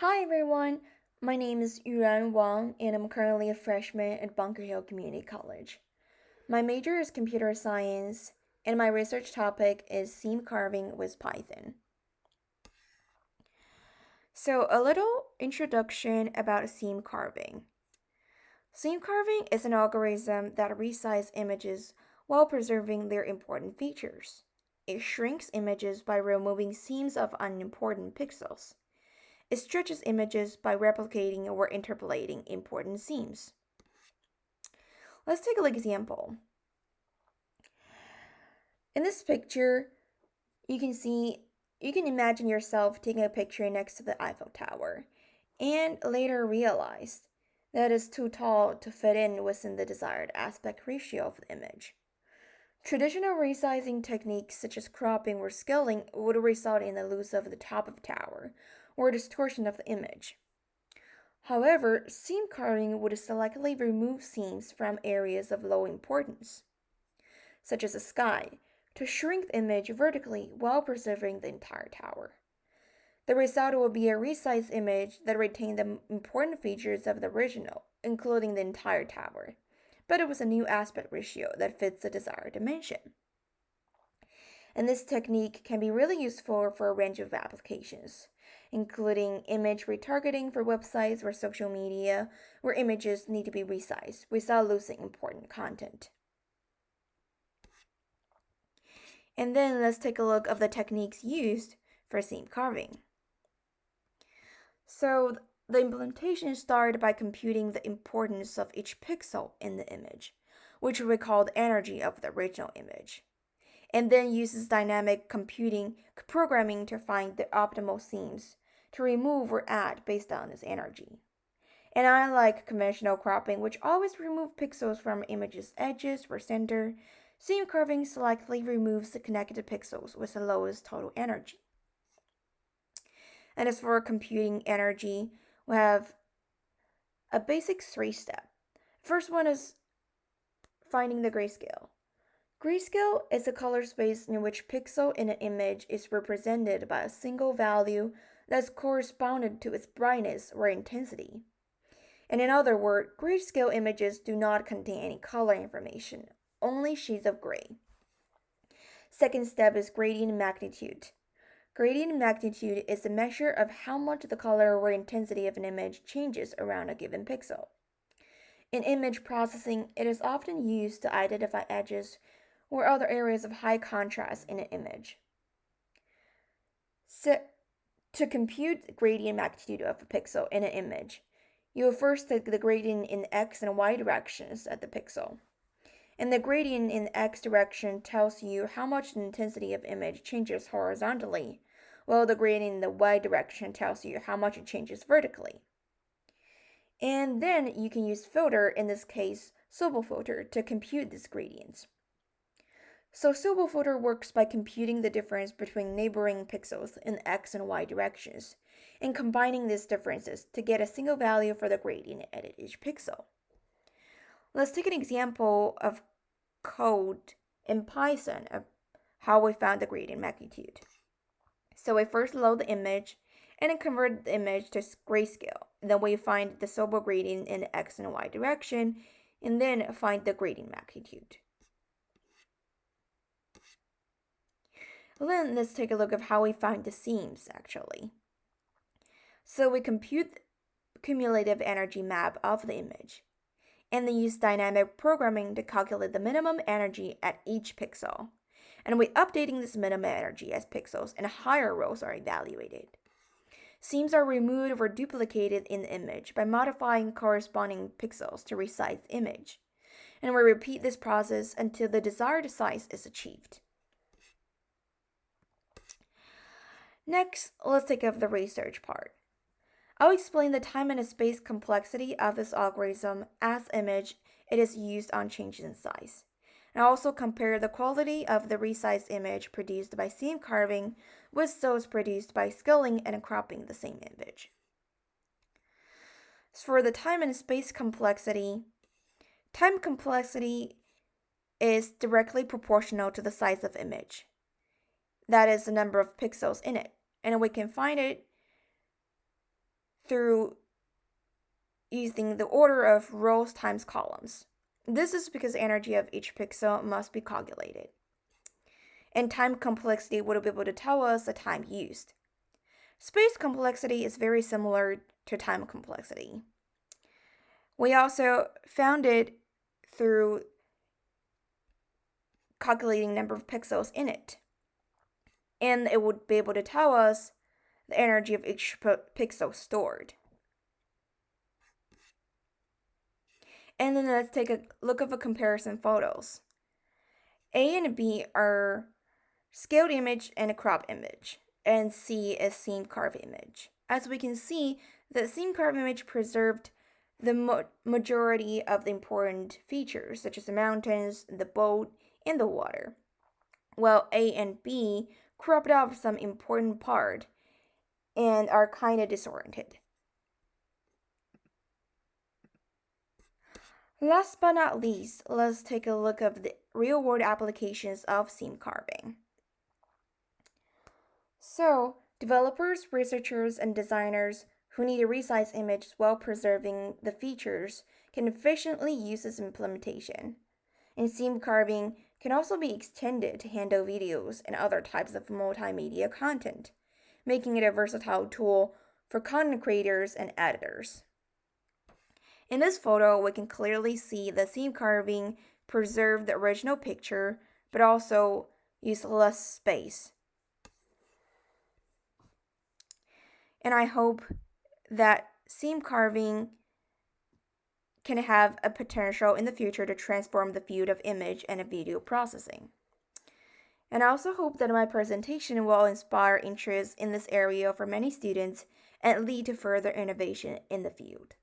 Hi everyone, my name is Yuran Wang and I'm currently a freshman at Bunker Hill Community College. My major is computer science and my research topic is seam carving with Python. So, a little introduction about seam carving. Seam carving is an algorithm that resizes images while preserving their important features. It shrinks images by removing seams of unimportant pixels. It stretches images by replicating or interpolating important seams. Let's take an example. In this picture, you can imagine yourself taking a picture next to the Eiffel Tower and later realize that it's too tall to fit in within the desired aspect ratio of the image. Traditional resizing techniques such as cropping or scaling would result in the loss of the top of the tower or distortion of the image. However, seam carving would selectively remove seams from areas of low importance, such as the sky, to shrink the image vertically while preserving the entire tower. The result will be a resized image that retained the important features of the original, including the entire tower, but it was a new aspect ratio that fits the desired dimension. And this technique can be really useful for a range of applications, including image retargeting for websites or social media, where images need to be resized without losing important content. And then let's take a look at the techniques used for seam carving. So the implementation started by computing the importance of each pixel in the image, which we call the energy of the original image, and then uses dynamic computing programming to find the optimal seams to remove or add based on this energy. And unlike conventional cropping, which always removes pixels from image's edges or center, seam carving selectively removes the connected pixels with the lowest total energy. And as for computing energy, we have a basic 3-step. First one is finding the grayscale. Grayscale is a color space in which pixel in an image is represented by a single value that's corresponded to its brightness or intensity. And in other words, grayscale images do not contain any color information, only shades of gray. Second step is gradient magnitude. Gradient magnitude is a measure of how much the color or intensity of an image changes around a given pixel. In image processing, it is often used to identify edges or other areas of high contrast in an image. So, to compute the gradient magnitude of a pixel in an image, you will first take the gradient in x and y directions at the pixel. And the gradient in the x direction tells you how much the intensity of image changes horizontally, while the gradient in the y direction tells you how much it changes vertically. And then you can use filter, in this case, Sobel filter, to compute these gradients. So Sobel filter works by computing the difference between neighboring pixels in x and y directions, and combining these differences to get a single value for the gradient at each pixel. Let's take an example of code in Python of how we found the gradient magnitude. So we first load the image and then convert the image to grayscale. Then we find the Sobel gradient in the x and y direction, and then find the gradient magnitude. Then let's take a look at how we find the seams actually. So we compute the cumulative energy map of the image, and then use dynamic programming to calculate the minimum energy at each pixel. And we're updating this minimum energy as pixels and higher rows are evaluated. Seams are removed or duplicated in the image by modifying corresponding pixels to resize the image. And we repeat this process until the desired size is achieved. Next, let's take up the research part. I'll explain the time and space complexity of this algorithm as image it is used on changes in size. And I'll also compare the quality of the resized image produced by seam carving with those produced by scaling and cropping the same image. As for the time and space complexity, time complexity is directly proportional to the size of image. That is the number of pixels in it, and we can find it through using the order of rows times columns. This is because the energy of each pixel must be calculated. And time complexity would be able to tell us the time used. Space complexity is very similar to time complexity. We also found it through calculating number of pixels in it. And it would be able to tell us the energy of each pixel stored. And then let's take a look at the comparison photos. A and B are scaled image and a crop image, and C is seam carve image. As we can see, the seam carve image preserved the majority of the important features, such as the mountains, the boat, and the water, while A and B cropped off some important part and are kind of disoriented. Last but not least, let's take a look at the real-world applications of seam carving. So, developers, researchers, and designers who need a resized image while preserving the features can efficiently use this implementation. And seam carving can also be extended to handle videos and other types of multimedia content, making it a versatile tool for content creators and editors. In this photo, we can clearly see the seam carving preserved the original picture, but also used less space. And I hope that seam carving can have a potential in the future to transform the field of image and video processing. And I also hope that my presentation will inspire interest in this area for many students and lead to further innovation in the field.